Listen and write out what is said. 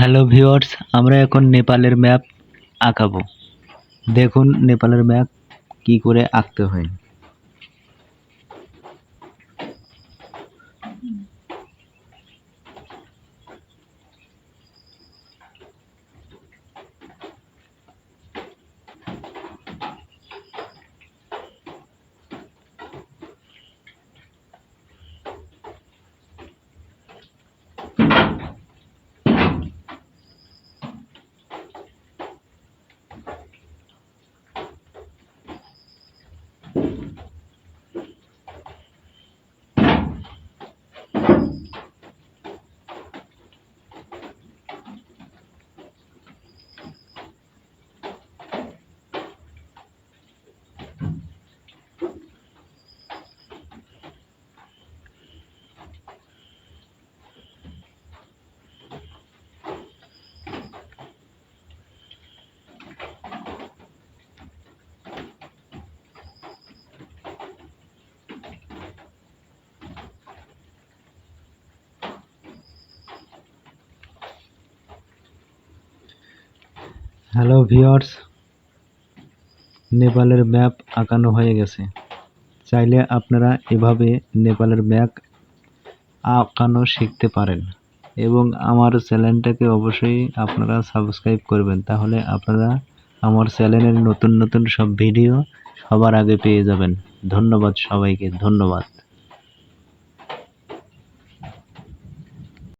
Hello viewers, আমরা এখন নেপালের ম্যাপ আঁকাবো। দেখুন নেপালের ম্যাপ কি করে আঁকতে হয়। হ্যালো ভিউয়ার্স, নেপালের ম্যাপ আঁকানো হয়ে গেছে। চাইলে আপনারা এভাবে নেপালের ম্যাপ আঁকানো শিখতে পারেন এবং আমার চ্যানেলটাকে অবশ্যই আপনারা সাবস্ক্রাইব করবেন, তাহলে আপনারা আমার চ্যানেলের নতুন নতুন সব ভিডিও সবার আগে পেয়ে যাবেন। ধন্যবাদ সবাইকে, ধন্যবাদ।